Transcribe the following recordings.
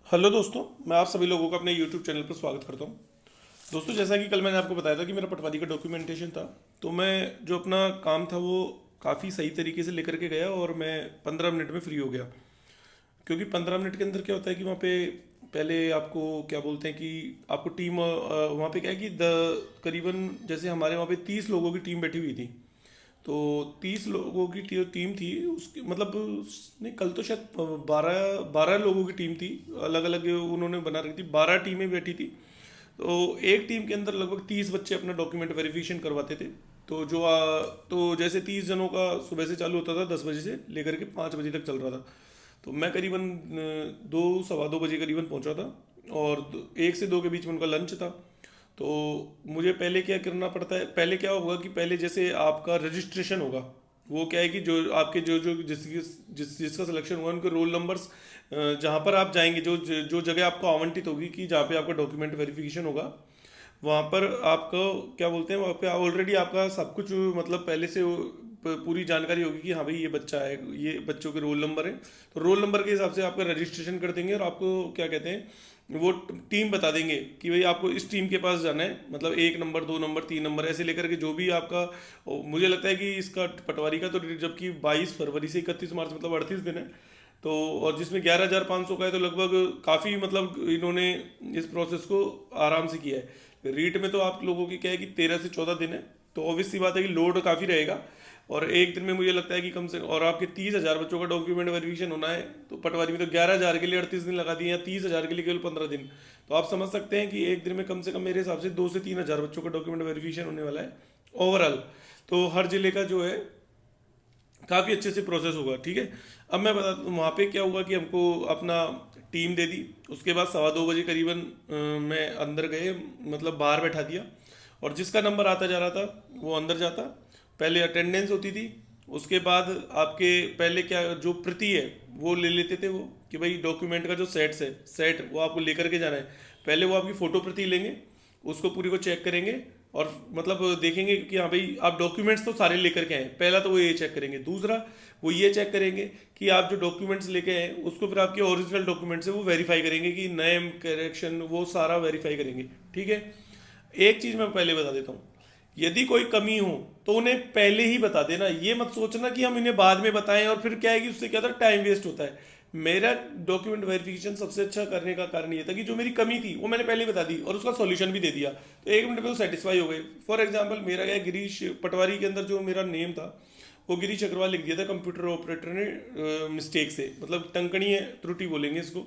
Hello दोस्तों, मैं आप सभी लोगों का अपने यूट्यूब चैनल पर स्वागत करता हूं। दोस्तों, जैसा कि कल मैंने आपको बताया था कि मेरा पटवारी का डॉक्यूमेंटेशन था, तो मैं जो अपना काम था वो काफ़ी सही तरीके से लेकर के गया और मैं 15 मिनट में फ्री हो गया। क्योंकि 15 मिनट के अंदर क्या होता है कि वहाँ पे पहले आपको क्या बोलते हैं कि आपको टीम वहाँ पे क्या है कि करीबन जैसे हमारे वहाँ पे 30 लोगों की टीम बैठी हुई थी। तो 30 लोगों की टीम थी उसकी मतलब नहीं, कल तो शायद 12 12 लोगों की टीम थी। अलग अलग उन्होंने बना रखी थी, 12 टीमें बैठी थी। तो एक टीम के अंदर लगभग 30 बच्चे अपना डॉक्यूमेंट वेरिफिकेशन करवाते थे। तो जैसे 30 जनों का सुबह से चालू होता था 10 बजे से लेकर के 5 बजे तक चल रहा था। तो मैं करीबन 2 सवा 2 बजे करीबन पहुंचा था। और 1 से 2 के बीच में उनका लंच था। तो मुझे पहले क्या करना पड़ता है, पहले क्या होगा कि पहले जैसे आपका रजिस्ट्रेशन होगा। वो क्या है कि जो आपके जो जो जिसका सिलेक्शन हुआ उनके रोल नंबर्स जहाँ पर आप जाएंगे, जो जो जगह आपको आवंटित होगी कि जहाँ पे आपका डॉक्यूमेंट वेरिफिकेशन होगा, वहाँ पर आपको क्या बोलते हैं, वहाँ पे ऑलरेडी आपका सब कुछ मतलब पहले से पूरी जानकारी होगी कि हाँ भाई ये बच्चा है, ये बच्चों के रोल नंबर है। तो रोल नंबर के हिसाब से आपका रजिस्ट्रेशन कर देंगे और आपको क्या कहते हैं वो टीम बता देंगे कि भाई आपको इस टीम के पास जाना है। मतलब 1 नंबर, 2 नंबर, 3 नंबर ऐसे लेकर के जो भी आपका मुझे लगता है कि इसका पटवारी का तो जबकि 22 फरवरी से 31 मार्च मतलब 38 दिन है। तो और जिसमें 11,500 का है, तो लगभग काफ़ी मतलब इन्होंने इस प्रोसेस को आराम से किया है। रीट में तो आप लोगों की क्या है कि 13 से 14 दिन है। तो ऑब्वियस सी बात है कि लोड काफ़ी रहेगा। और एक दिन में मुझे लगता है कि कम से और आपके 30,000 बच्चों का डॉक्यूमेंट वेरिफिकेशन होना है। तो पटवारी में तो 11,000 के लिए 38 दिन लगा दिए, या 30,000 के लिए केवल 15 दिन। तो आप समझ सकते हैं कि एक दिन में कम से कम मेरे हिसाब से 2 से 3 हज़ार बच्चों का डॉक्यूमेंट वेरिफिकेशन होने वाला है ओवरऑल। तो हर जिले का जो है काफ़ी अच्छे से प्रोसेस होगा। ठीक है। अब मैं बता दूँ वहाँ पे क्या हुआ कि हमको अपना टीम दे दी। उसके बाद 2:15 बजे करीबन मैं अंदर गए, मतलब बाहर बैठा दिया। और जिसका नंबर आता जा रहा था वो अंदर जाता। पहले अटेंडेंस होती थी। उसके बाद आपके पहले क्या जो प्रति है वो ले लेते थे वो, कि भाई डॉक्यूमेंट का जो सेट्स है सेट वो आपको लेकर के जाना है। पहले वो आपकी फ़ोटो प्रति लेंगे, उसको पूरी को चेक करेंगे और मतलब देखेंगे कि हाँ भाई आप डॉक्यूमेंट्स तो सारे लेकर के आए। पहला तो वो ये चेक करेंगे। दूसरा वो ये चेक करेंगे कि आप जो डॉक्यूमेंट्स लेके आए उसको फिर आपके ओरिजिनल डॉक्यूमेंट्स है वो वेरीफाई करेंगे कि नए करेक्शन वो सारा वेरीफाई करेंगे। ठीक है। एक चीज़ मैं पहले बता देता हूँ, यदि कोई कमी हो तो उन्हें पहले ही बता देना। ये मत सोचना कि हम इन्हें बाद में बताएं और फिर क्या है कि उससे क्या होता है टाइम वेस्ट होता है। मेरा डॉक्यूमेंट वेरिफिकेशन सबसे अच्छा करने का कारण ये था कि जो मेरी कमी थी वो मैंने पहले ही बता दी और उसका सॉल्यूशन भी दे दिया। तो 1 मिनट में वो सेटिस्फाई हो गए। फॉर एग्जांपल मेरा क्या गिरीश पटवारी के अंदर जो मेरा नेम था वो गिरीश अग्रवाल लिख दिया था कंप्यूटर ऑपरेटर ने मिस्टेक से, मतलब टंकणीय त्रुटि बोलेंगे इसको।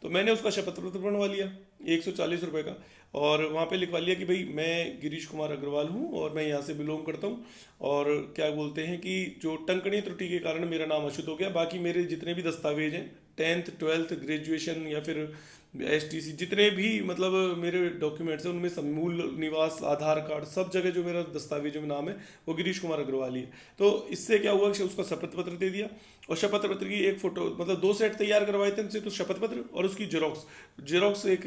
तो मैंने उसका शपथ पत्र बनवा लिया 140 रुपये का। और वहाँ पे लिखवा लिया कि भाई मैं गिरीश कुमार अग्रवाल हूँ और मैं यहाँ से बिलोंग करता हूँ। और क्या बोलते हैं कि जो टंकणीय त्रुटि के कारण मेरा नाम अशुद्ध हो गया, बाकी मेरे जितने भी दस्तावेज हैं 10th 12th ग्रेजुएशन या फिर STC जितने भी मतलब मेरे डॉक्यूमेंट्स हैं उनमें सब मूल निवास आधार कार्ड सब जगह जो मेरा दस्तावेजों में नाम है वो गिरीश कुमार अग्रवाल ही है। तो इससे क्या हुआ कि उसका शपथ पत्र दे दिया। और शपथ पत्र की एक फोटो मतलब 2 सेट तैयार करवाए थे उनसे, तो शपथ पत्र और उसकी जेरोक्स जेरोक्स एक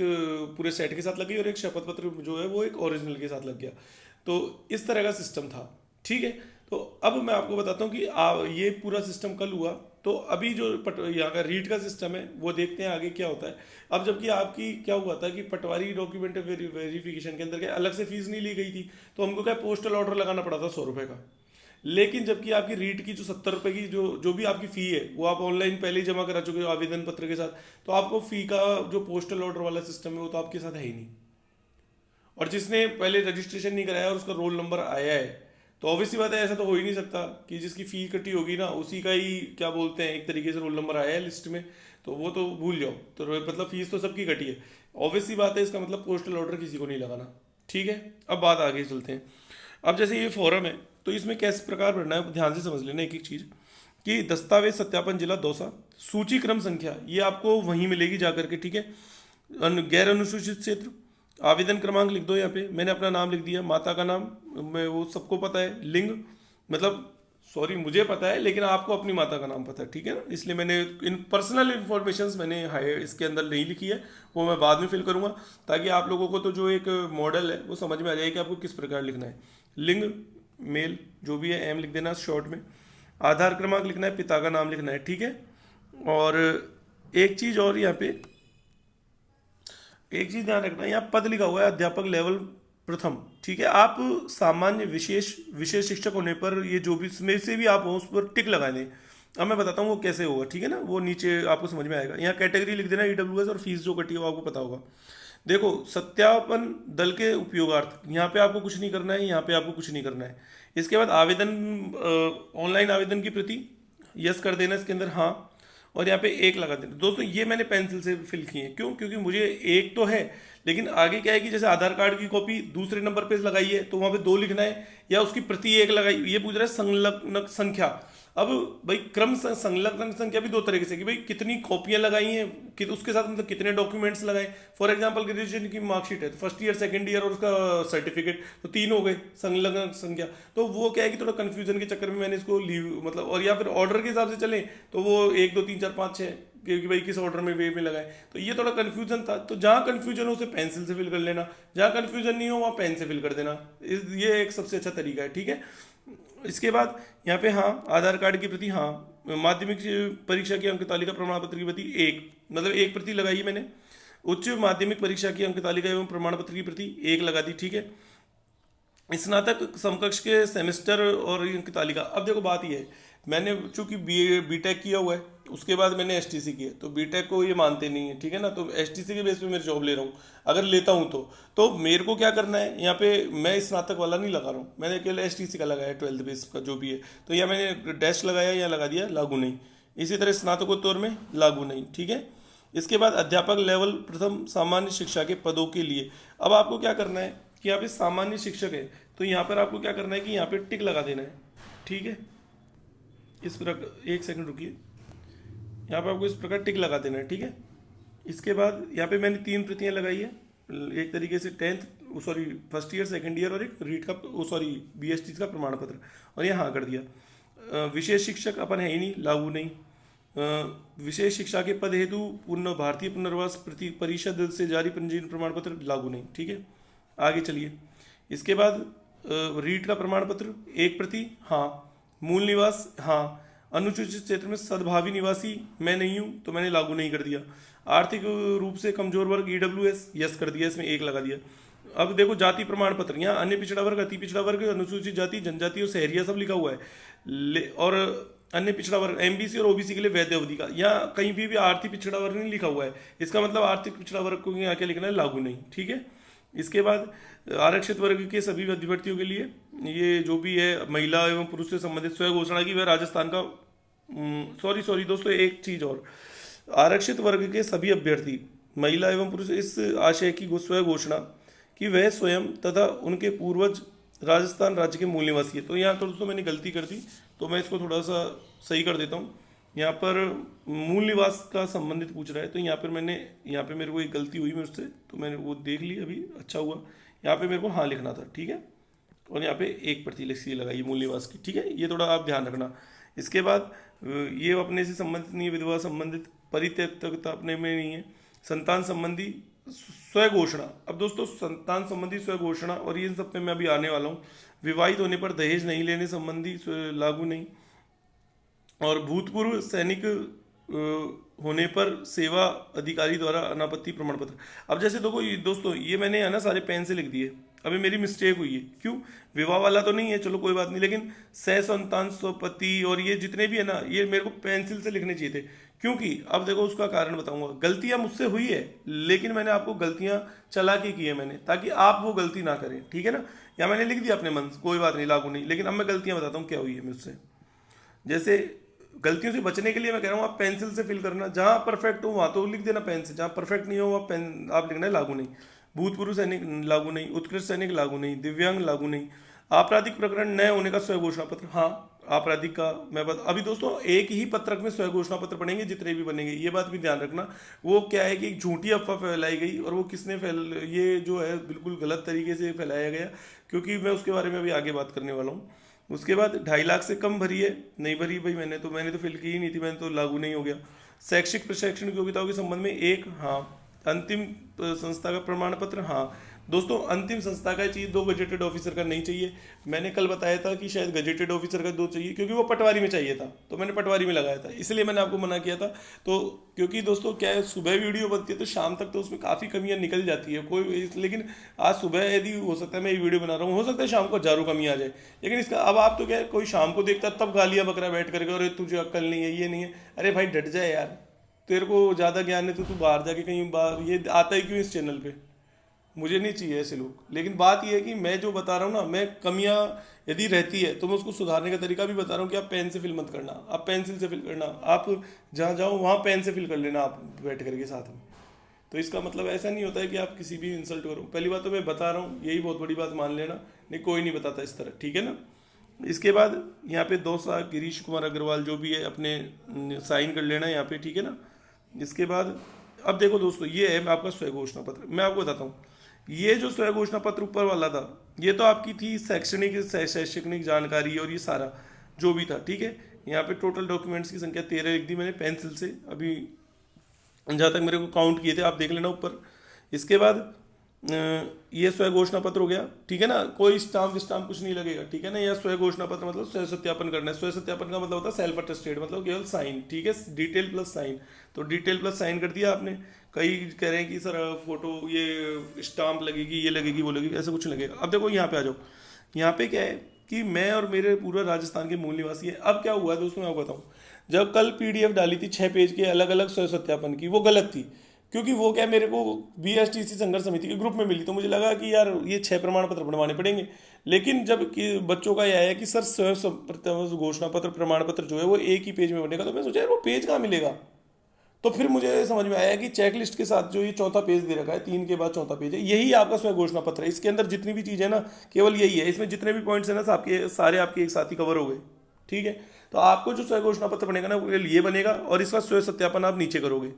पूरे सेट के साथ लग गई और एक शपथ पत्र जो है वो एक ओरिजिनल के साथ लग गया। तो इस तरह का सिस्टम था। ठीक है। तो अब मैं आपको बताता हूँ कि ये पूरा सिस्टम कल हुआ। तो अभी जो यहाँ का रीट का सिस्टम है वो देखते हैं आगे क्या होता है। अब जबकि आपकी क्या हुआ था कि पटवारी डॉक्यूमेंट वेरिफिकेशन के अंदर क्या अलग से फीस नहीं ली गई थी, तो हमको क्या पोस्टल ऑर्डर लगाना पड़ा था 100 रुपये का। लेकिन जबकि आपकी रीट की जो 70 रुपये की जो जो भी आपकी फ़ी है वो आप ऑनलाइन पहले ही जमा करा चुके हो आवेदन पत्र के साथ, तो आपको फ़ी का जो पोस्टल ऑर्डर वाला सिस्टम है वो तो आपके साथ है ही नहीं। और जिसने पहले रजिस्ट्रेशन नहीं कराया और उसका रोल नंबर आया है, तो ऑब्वियसली बात है ऐसा तो हो ही नहीं सकता कि जिसकी फ़ी कटी होगी ना उसी का ही क्या बोलते हैं एक तरीके से रोल नंबर आया है लिस्ट में, तो वो तो भूल जाओ। तो मतलब फीस तो सबकी कटी है। ऑब्वियसली बात है इसका मतलब पोस्टल ऑर्डर किसी को नहीं लगाना। ठीक है। अब बात आगे चलते हैं। अब जैसे ये फॉरम है तो इसमें किस प्रकार भरना है ध्यान से समझ लेना एक एक चीज़। कि दस्तावेज सत्यापन जिला दौसा, सूची क्रम संख्या ये आपको वहीं मिलेगी जाकर के। ठीक है। गैर अनुसूचित क्षेत्र, आवेदन क्रमांक लिख दो। यहाँ पे मैंने अपना नाम लिख दिया, माता का नाम मैं वो सबको पता है। लिंग मतलब सॉरी मुझे पता है लेकिन आपको अपनी माता का नाम पता है। ठीक है ना, इसलिए मैंने इन पर्सनल इन्फॉर्मेशन मैंने इसके अंदर नहीं लिखी है, वो मैं बाद में फिल करूंगा ताकि आप लोगों को तो जो एक मॉडल है वो समझ में आ जाए कि आपको किस प्रकार लिखना है। लिंग मेल जो भी है एम लिख देना शॉर्ट में। आधार क्रमांक लिखना है, पिता का नाम लिखना है। ठीक है। और एक चीज़ और यहाँ पे एक चीज ध्यान रखना, यहाँ पद लिखा हुआ है अध्यापक लेवल प्रथम, ठीक है। आप सामान्य विशेष विशेष शिक्षक होने पर ये जो भी में से भी आप हो उस पर टिक लगा दें। अब मैं बताता हूँ वो कैसे होगा, ठीक है ना, वो नीचे आपको समझ में आएगा। यहाँ कैटेगरी लिख देना ईडब्ल्यूएस और फीस जो कटी है वो आपको पता होगा। देखो सत्यापन दल के उपयोगार्थ, यहाँ पे आपको कुछ नहीं करना है, यहाँ पे आपको कुछ नहीं करना है। इसके बाद आवेदन, ऑनलाइन आवेदन की प्रति यस कर देना इसके अंदर, हाँ, और यहाँ पे एक लगा देना। दोस्तों ये मैंने पेंसिल से फिल किए हैं, क्यों? क्योंकि मुझे एक तो है, लेकिन आगे क्या है कि जैसे आधार कार्ड की कॉपी दूसरे नंबर पे लगाई है तो वहां पे 2 लिखना है, या उसकी प्रति एक लगाई, ये पूछ रहा है संलग्न संख्या। अब भाई क्रम संलग्न संख्या भी 2 तरीके से, कि भाई कितनी कॉपियां लगाई हैं कि उसके साथ मतलब कितने डॉक्यूमेंट्स लगाए। फॉर एग्जांपल ग्रेजुएशन की मार्कशीट है तो फर्स्ट ईयर, सेकंड ईयर और उसका सर्टिफिकेट, तो 3 हो गए संलग्न संख्या। तो वो क्या है कि थोड़ा कंफ्यूजन के चक्कर में मैंने इसको लीव मतलब, और या फिर ऑर्डर के हिसाब से चले तो वो 1 2 3 4 5 6 कि भाई किस ऑर्डर में वे में लगाए, तो ये थोड़ा कंफ्यूजन था। तो जहाँ कंफ्यूजन हो उसे पेंसिल से फिल कर लेना, जहाँ कंफ्यूजन नहीं हो वहाँ पेन से फिल कर देना। ये एक सबसे अच्छा तरीका है, ठीक है। इसके बाद यहाँ पे हाँ, आधार कार्ड की प्रति, हाँ, माध्यमिक परीक्षा की अंक तालिका प्रमाण पत्र की प्रति 1, मतलब 1 प्रति लगाई मैंने। उच्च माध्यमिक परीक्षा की अंक तालिका एवं प्रमाण पत्र की प्रति 1 लगा दी, ठीक है। स्नातक समकक्ष के सेमेस्टर और अंक तालिका, अब देखो बात ये है, मैंने चूंकि बीटेक किया हुआ है, उसके बाद मैंने एसटीसी किया, तो बीटेक को ये मानते नहीं है, ठीक है ना, तो एसटीसी के बेस पे मैं जॉब ले रहा हूँ। अगर लेता हूँ तो मेरे को क्या करना है, यहाँ पे मैं स्नातक वाला नहीं लगा रहा हूँ, मैंने केवल एसटीसी का लगाया, 12th बेस का जो भी है। तो यहाँ मैंने डैश लगाया, यहाँ लगा दिया लागू नहीं। इसी तरह स्नातकोत्तर में लागू नहीं, ठीक है। इसके बाद अध्यापक लेवल प्रथम सामान्य शिक्षा के पदों के लिए, अब आपको क्या करना है कि यहाँ पे सामान्य शिक्षक है, तो यहाँ पर आपको क्या करना है कि यहाँ पे टिक लगा देना है, ठीक है। इस प्रकार, एक सेकंड रुकिए, यहाँ पे आपको इस प्रकार टिक लगा देना है, ठीक है। इसके बाद यहाँ पे मैंने 3 प्रतियां लगाई है, एक तरीके से 10th sorry first year, second year और एक रीट का सॉरी बीएसटी का प्रमाण पत्र, और ये हाँ कर दिया। विशेष शिक्षक अपन है ही नहीं, लागू नहीं। विशेष शिक्षा के पद हेतु पूर्ण भारतीय पुनर्वास परिषद से जारी पंजीयन प्रमाण पत्र, लागू नहीं, ठीक है। आगे चलिए। इसके बाद रीट का प्रमाण पत्र 1 प्रति, हाँ। मूल निवास, हाँ। अनुसूचित क्षेत्र में सद्भावी निवासी मैं नहीं हूं तो मैंने लागू नहीं कर दिया। आर्थिक रूप से कमजोर वर्ग ईडब्ल्यूएस, यस कर दिया, इसमें 1 लगा दिया। अब देखो जाति प्रमाण पत्र, यहाँ अन्य पिछड़ा वर्ग, अति पिछड़ा वर्ग, अनुसूचित जाति, जनजाति और शहरिया सब लिखा हुआ है, और अन्य पिछड़ा वर्ग एमबीसी और ओबीसी के लिए वैध अवधि का, यहाँ कहीं भी आर्थिक पिछड़ा वर्ग नहीं लिखा हुआ है, इसका मतलब आर्थिक पिछड़ा वर्ग को यहाँ क्या लिखना है, लागू नहीं, ठीक है। इसके बाद आरक्षित वर्ग के सभी अभ्यर्थियों के लिए ये जो भी है महिला एवं पुरुष से संबंधित स्वयं घोषणा की, वह राजस्थान का सॉरी दोस्तों, एक चीज और, आरक्षित वर्ग के सभी अभ्यर्थी महिला एवं पुरुष इस आशय की स्वयं घोषणा कि वह स्वयं तथा उनके पूर्वज राजस्थान राज्य के मूल निवासी है। तो यहाँ तो दोस्तों मैंने गलती कर दी, तो मैं इसको थोड़ा सा सही कर देता हूँ। यहाँ पर मूल निवास का संबंधित पूछ रहा है, तो यहाँ पे मेरे को एक गलती हुई मुझसे, तो मैंने वो देख ली अभी, अच्छा हुआ। यहाँ पे मेरे को हाँ लिखना था, ठीक है, और यहाँ पे 1 प्रति लगाई मूल निवास की, ठीक है, ये थोड़ा आप ध्यान रखना। इसके बाद ये अपने से संबंधित नहीं है, विधवा संबंधित, परित्यक्तता अपने में नहीं है, संतान संबंधी स्वयं घोषणा। अब दोस्तों संतान संबंधी स्वयं घोषणा और ये सब पे मैं अभी आने वाला हूँ। विवाहित होने पर दहेज नहीं लेने संबंधी लागू नहीं, और भूतपूर्व सैनिक होने पर सेवा अधिकारी द्वारा अनापत्ति प्रमाण पत्र। अब जैसे देखो दोस्तों, ये मैंने है ना सारे पेन से लिख दिए, अभी मेरी मिस्टेक हुई है, क्यों? विवाह वाला तो नहीं है, चलो कोई बात नहीं, लेकिन सह संतान स्वपति और ये जितने भी है ना, ये मेरे को पेंसिल से लिखने चाहिए थे, क्योंकि अब देखो उसका कारण बताऊंगा। गलतियां मुझसे हुई है, लेकिन मैंने आपको गलतियां चला के की है मैंने, ताकि आप वो गलती ना करें, ठीक है ना। या मैंने लिख दिया अपने मन से, कोई बात नहीं, लागू नहीं, लेकिन अब मैं गलतियां बताता हूँ क्या हुई है मुझसे। जैसे गलतियों से बचने के लिए मैं कह रहा हूँ आप पेंसिल से फिल करना, जहां परफेक्ट हो वहां तो लिख देना पेन से, जहां परफेक्ट नहीं हो वहाँ पेन आप लिखना है लागू नहीं। भूतपूर्व सैनिक लागू नहीं, उत्कृष्ट सैनिक लागू नहीं, दिव्यांग लागू नहीं, आपराधिक प्रकरण न होने का स्वयं घोषणा पत्र, हाँ आपराधिक का मैं अभी दोस्तों एक ही पत्रक में स्वयं घोषणा पत्र बनेंगे जितने भी बनेंगे, ये बात भी ध्यान रखना। वो क्या है कि एक झूठी अफवाह फैलाई गई, और वो किसने ये जो है बिल्कुल गलत तरीके से फैलाया गया, क्योंकि मैं उसके बारे में अभी आगे बात करने वाला हूँ। उसके बाद 2.5 लाख से कम भरी है, नहीं भरी भाई मैंने तो फिल की ही नहीं थी, मैंने तो लागू नहीं हो गया। शैक्षिक प्रशैक्षणिक योग्यताओं के संबंध में 1, हाँ। अंतिम संस्था का प्रमाण पत्र, हाँ। दोस्तों अंतिम संस्था का चाहिए, 2 गजेटेड ऑफिसर का नहीं चाहिए। मैंने कल बताया था कि शायद गजेटेड ऑफिसर का 2 चाहिए, क्योंकि वो पटवारी में चाहिए था, तो मैंने पटवारी में लगाया था, इसलिए मैंने आपको मना किया था। तो क्योंकि दोस्तों क्या है, सुबह वीडियो बनती है तो शाम तक तो उसमें काफ़ी कमियां निकल जाती है कोई, लेकिन आज सुबह यदि हो सकता है मैं ये वीडियो बना रहा हूँ, हो सकता है शाम को हजारों कमी आ जाए, लेकिन इसका अब आप तो क्या है, कोई शाम को देखता तब गालियां बकरा बैठ करके, अरे तुझे अक्ल नहीं है, ये नहीं है। अरे भाई डट जाए यार, तेरे को ज़्यादा ज्ञान है तो तू बाहर जाके कहीं बाहर, ये आता है क्यों इस चैनल पे? मुझे नहीं चाहिए ऐसे लोग। लेकिन बात यह है कि मैं जो बता रहा हूँ ना, मैं कमियां यदि रहती है तो मैं उसको सुधारने का तरीका भी बता रहा हूँ कि आप पेन से फिल मत करना, आप पेंसिल से फिल करना, आप जहाँ जाओ वहाँ पेन से फिल कर लेना आप बैठ करके साथ में। तो इसका मतलब ऐसा नहीं होता है कि आप किसी भी इंसल्ट करो। पहली बात तो मैं बता रहा हूँ, यही बहुत बड़ी बात मान लेना, नहीं कोई नहीं बताता इस तरह, ठीक है ना। इसके बाद यहाँ पे दोसा गिरीश कुमार अग्रवाल जो भी है अपने साइन कर लेना यहाँ पे, ठीक है ना। इसके बाद अब देखो दोस्तों, ये है आपका स्वयं घोषणा पत्र। मैं आपको बताता हूँ, ये जो स्वयं घोषणा पत्र ऊपर वाला था, ये तो आपकी थी शैक्षणिक जानकारी और ये सारा जो भी था, ठीक है। यहाँ पे टोटल डॉक्यूमेंट्स की संख्या 13 लिख दी मैंने पेंसिल से, अभी जहाँ तक मेरे को काउंट किए थे आप देख लेना ऊपर। इसके बाद ये स्वयं घोषणा पत्र हो गया, ठीक है ना, कोई स्टाम्प कुछ नहीं लगेगा, ठीक है ना। यह स्वयं घोषणा पत्र मतलब स्वयं सत्यापन करना है। स्वयं सत्यापन का मतलब होता है सेल्फ अटेस्टेड, मतलब केवल साइन, ठीक है, डिटेल प्लस साइन। तो डिटेल प्लस साइन कर दिया आपने। कई कह रहे हैं कि सर फोटो ये स्टाम्प लगेगी, ये लगेगी, वो लगेगी, ऐसा कुछ नहीं लगेगा। अब देखो यहाँ पे आ जाओ, यहाँ पे क्या है कि मैं और मेरे पूरा राजस्थान के मूल निवासी है। अब क्या हुआ है दोस्तों, मैं आपको बताऊँ, जब कल पीडीएफ डाली थी 6 पेज के अलग अलग स्वयं सत्यापन की, वो गलत थी, क्योंकि वो क्या मेरे को बीएसटीसी संघर्ष समिति के ग्रुप में मिली, तो मुझे लगा कि यार ये 6 प्रमाण पत्र बनवाने पड़ेंगे। लेकिन जब कि बच्चों का यह आया कि सर स्वयं घोषणा पत्र प्रमाण पत्र जो है वो एक ही पेज में बनेगा, तो मैं सोचा यार वो पेज कहाँ मिलेगा। तो फिर मुझे समझ में आया कि चेकलिस्ट के साथ जो ये चौथा पेज दे रखा है, 3 के बाद चौथा पेज है, यही आपका स्वयं घोषणा पत्र है। इसके अंदर जितनी भी चीज़ है ना, केवल यही है। इसमें जितने भी पॉइंट्स है ना, आपके सारे आपके एक साथ ही कवर हो गए, ठीक है। तो आपको जो स्वयं घोषणा पत्र बनेगा ना, वो ये बनेगा, और इसका स्वयं सत्यापन आप नीचे करोगे,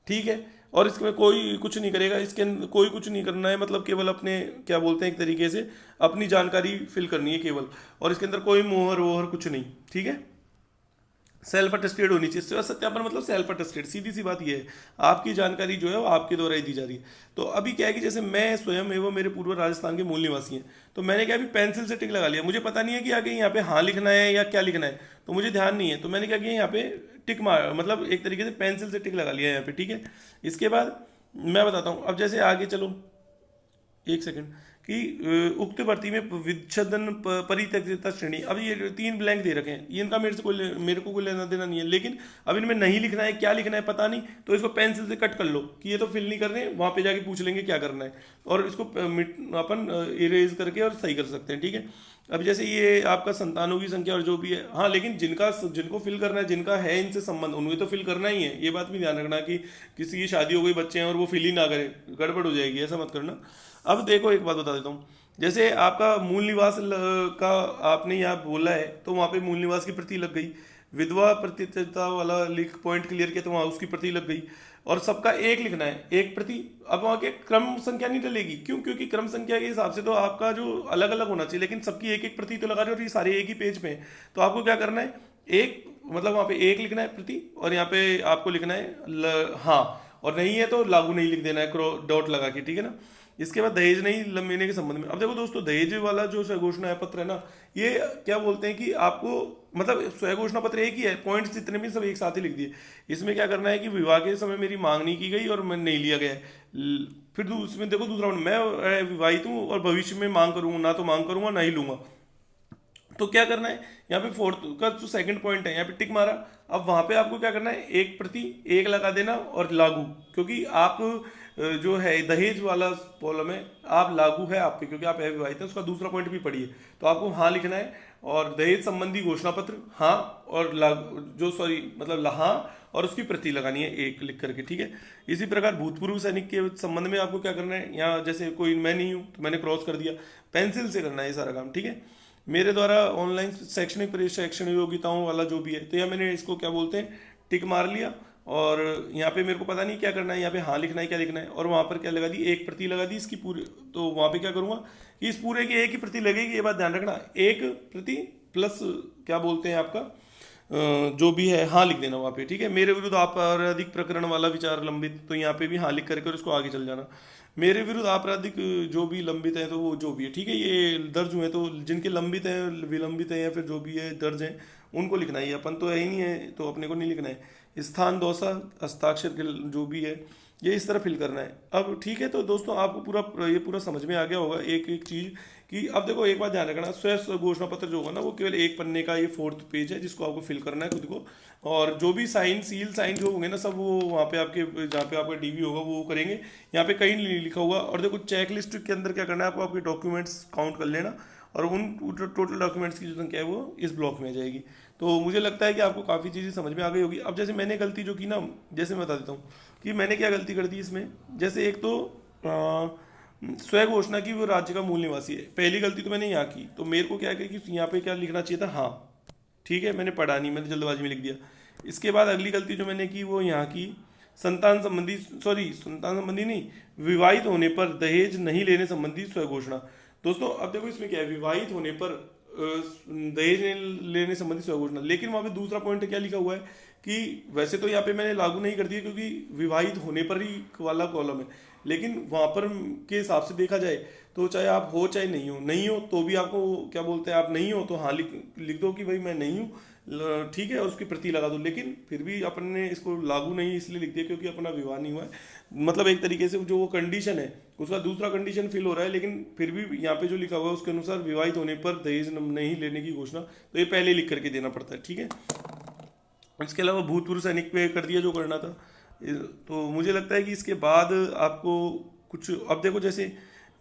ठीक है। और इसमें कोई कुछ नहीं करेगा, इसके अंदर कोई कुछ नहीं करना है, मतलब केवल अपने क्या बोलते हैं एक तरीके से अपनी जानकारी फिल करनी है केवल, और इसके अंदर कोई मोहर वोहर कुछ नहीं, ठीक है। सेल्फ अटेस्टेड होनी चाहिए। स्वयं सत्यापन मतलब सेल्फ अटेस्टेड, सीधी सी बात ये है, आपकी जानकारी जो है वो आपके द्वारा ही दी जा रही है। तो अभी क्या है कि जैसे मैं स्वयं एवं मेरे पूर्व राजस्थान के मूल निवासी हैं, तो मैंने क्या अभी पेंसिल से टिक लगा लिया। मुझे पता नहीं है कि आगे यहाँ पे हाँ लिखना है या क्या लिखना है, तो मुझे ध्यान नहीं है, तो मैंने क्या किया यहाँ पे टिक मार, मतलब एक तरीके से पेंसिल से टिक लगा लिया यहाँ पे, ठीक है। इसके बाद मैं बताता हूँ, अब जैसे आगे चलो, एक सेकंड, कि उक्त भर्ती में विच्छेदन परित्यक्तता श्रेणी, अब ये 3 ब्लैंक दे रखे हैं, ये इनका मेरे को कोई लेना देना नहीं है, लेकिन अब इनमें नहीं लिखना है, क्या लिखना है पता नहीं, तो इसको पेंसिल से कट कर लो कि ये तो फिल नहीं करने, वहाँ पे जाके पूछ लेंगे क्या करना है, और इसको अपन इरेज करके और सही कर सकते हैं, ठीक है। अब जैसे ये आपका संतानों की संख्या और जो भी है, हाँ, लेकिन जिनको फिल करना है, जिनका है इनसे संबंध, उन्हें तो फिल करना ही है। ये बात भी ध्यान रखना कि किसी की शादी हो गई, बच्चे हैं और वो फिल ही ना करें, गड़बड़ हो जाएगी, ऐसा मत करना। अब देखो एक बात बता देता हूँ, जैसे आपका मूल निवास का आपने यहाँ बोला है, तो वहाँ पे मूल निवास की प्रति लग गई। विधवा प्रतिनिधित्व वाला लिख पॉइंट क्लियर किया तो वहाँ उसकी प्रति लग गई, और सबका एक लिखना है, एक प्रति। अब वहाँ के क्रम संख्या नहीं डलेगी, क्यों? क्योंकि क्रम संख्या के हिसाब से तो आपका जो अलग अलग होना चाहिए, लेकिन सबकी एक एक प्रति तो लगा रहे हो और ये सारे एक ही पेज पे हैं। तो आपको क्या करना है, एक मतलब वहाँ पे एक लिखना है प्रति, और यहाँ पे आपको लिखना है हाँ, और नहीं है तो लागू नहीं लिख देना है डॉट लगा के, ठीक है ना। इसके बाद दहेज नहीं लेने के संबंध में, अब देखो दोस्तों, दहेज वाला जो स्वयं घोषणा पत्र है ना, ये क्या बोलते हैं कि आपको मतलब स्वयं घोषणा पत्र एक ही है, पॉइंट्स जितने भी सब एक साथ ही लिख दिए। इसमें क्या करना है कि विवाह के समय मेरी मांग नहीं की गई और मैं नहीं लिया गया। फिर उसमें देखो दूसरा, मैं विवाहित हूँ और भविष्य में मांग करूँगा, ना तो मांग करूँगा ना ही लूंगा। तो क्या करना है, यहाँ पे फोर्थ का जो सेकंड पॉइंट है, यहाँ पे टिक मारा। अब वहां पे आपको क्या करना है, एक प्रति एक लगा देना और लागू, क्योंकि आप जो है दहेज वाला कॉलम है, आप लागू है आप पे, क्योंकि आप अविवाहित हैं। उसका दूसरा पॉइंट भी पढ़िए, तो आपको हाँ लिखना है, और दहेज संबंधी घोषणा पत्र हाँ, और लागू जो मतलब हाँ, और उसकी प्रति लगानी है एक लिख करके, ठीक है। इसी प्रकार भूतपूर्व सैनिक के संबंध में आपको क्या करना है, यहाँ जैसे कोई मैं नहीं हूँ तो मैंने क्रॉस कर दिया, पेंसिल से करना है ये सारा काम, ठीक है। मेरे द्वारा ऑनलाइन शैक्षणिक योग्यताओं वाला जो भी है, तो यहाँ मैंने इसको क्या बोलते हैं टिक मार लिया, और यहाँ पे मेरे को पता नहीं क्या करना है, यहाँ पे हाँ लिखना है क्या लिखना है, और वहाँ पर क्या लगा दी, एक प्रति लगा दी इसकी पूरी। तो वहाँ पे क्या करूँगा कि इस पूरे की एक ही प्रति लगेगी, ये बात ध्यान रखना, एक प्रति प्लस क्या बोलते हैं आपका जो भी है हाँ लिख देना वहाँ पे, ठीक है। मेरे विरुद्ध आपराधिक प्रकरण वाला विचार लंबित, तो यहाँ पे भी हाँ लिख करके और इसको आगे चल जाना। मेरे विरुद्ध आपराधिक जो भी लंबित है तो वो जो भी है, ठीक है, ये दर्ज हुए तो जिनके लंबित है, विलंबित है या फिर जो भी है दर्ज है उनको लिखना ही है, अपन तो है ही नहीं है तो अपने को नहीं लिखना है। स्थान दौसा हस्ताक्षर के जो भी है ये इस तरह फिल करना है। अब ठीक है, तो दोस्तों आपको पूरा समझ में आ गया होगा एक एक चीज़ कि अब देखो एक बात ध्यान रखना, स्व घोषणा पत्र जो होगा ना वो केवल एक पन्ने का ये 4th पेज है जिसको आपको फिल करना है खुद को, और जो भी साइन सील साइन जो होंगे ना सब वो वहाँ पे आपके जहाँ पे आपका डीवी होगा वो करेंगे। यहाँ पे कहीं नहीं लिखा होगा। और देखो चेक लिस्ट के अंदर क्या करना है, आपको आपके डॉक्यूमेंट्स काउंट कर लेना और उन टोटल डॉक्यूमेंट्स की जो संख्या है वो इस ब्लॉक में आ जाएगी। तो मुझे लगता है कि आपको काफ़ी चीज़ें समझ में आ गई होगी। अब जैसे मैंने गलती जो की ना, जैसे मैं बता देता हूँ कि मैंने क्या गलती कर दी इसमें। जैसे एक तो स्व घोषणा की वो राज्य का मूल निवासी है, पहली गलती तो मैंने यहाँ की। तो मेरे को क्या कि यहाँ पे क्या लिखना चाहिए था, हाँ ठीक है, मैंने पढ़ा नहीं, मैंने जल्दबाजी में लिख दिया। इसके बाद अगली गलती जो मैंने की वो यहाँ की, संतान संबंधी नहीं, विवाहित होने पर दहेज नहीं लेने संबंधी स्व घोषणा। दोस्तों अब देखो इसमें क्या है, विवाहित होने पर दहेज नहीं लेने संबंधी स्व घोषणा, लेकिन वहाँ पे दूसरा पॉइंट क्या लिखा हुआ है कि वैसे तो यहाँ पे मैंने लागू नहीं कर दिया क्योंकि विवाहित होने पर ही वाला कॉलम है, लेकिन वहाँ पर के हिसाब से देखा जाए तो चाहे आप हो चाहे नहीं हो तो भी आपको क्या बोलते हैं, आप नहीं हो तो हाँ लिख दो कि भाई मैं नहीं हूँ, ठीक है, और उसकी प्रति लगा दो। लेकिन फिर भी अपन ने इसको लागू नहीं इसलिए लिख दिया क्योंकि अपना विवाह नहीं हुआ है, मतलब एक तरीके से जो वो कंडीशन है उसका दूसरा कंडीशन फिल हो रहा है, लेकिन फिर भी यहाँ पे जो लिखा हुआ है उसके अनुसार विवाहित होने पर दहेज नहीं लेने की घोषणा, तो ये पहले लिख करके देना पड़ता है, ठीक है। इसके अलावा भूतपूर्व सैनिक पे कर दिया जो करना था। तो मुझे लगता है कि इसके बाद आपको कुछ, अब देखो जैसे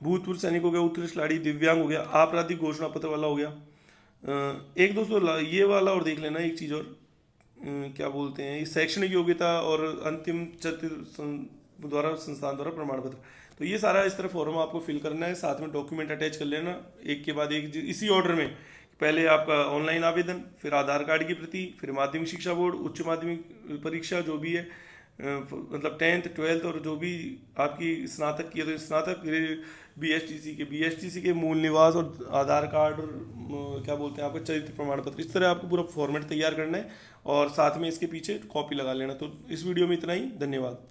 भूतपूर्व सैनिक हो गया, उत्कृष्ट खिलाड़ी, दिव्यांग हो गया, आपराधिक घोषणा पत्र वाला हो गया। एक दोस्तों ये वाला और देख लेना एक चीज़ और, क्या बोलते हैं, शैक्षणिक योग्यता और अंतिम द्वारा संस्थान द्वारा प्रमाण पत्र। तो ये सारा इस तरह फॉर्म आपको फिल करना है, साथ में डॉक्यूमेंट अटैच कर लेना एक के बाद एक इसी ऑर्डर में। पहले आपका ऑनलाइन आवेदन, फिर आधार कार्ड की प्रति, फिर माध्यमिक शिक्षा बोर्ड, उच्च माध्यमिक परीक्षा जो भी है, मतलब 10th 12th और जो भी आपकी स्नातक की है तो स्नातक, बीएसटीसी के मूल निवास और आधार कार्ड और क्या बोलते हैं आपका चरित्र प्रमाण पत्र। इस तरह आपको पूरा फॉर्मेट तैयार करना है और साथ में इसके पीछे कॉपी लगा लेना। तो इस वीडियो में इतना ही, धन्यवाद।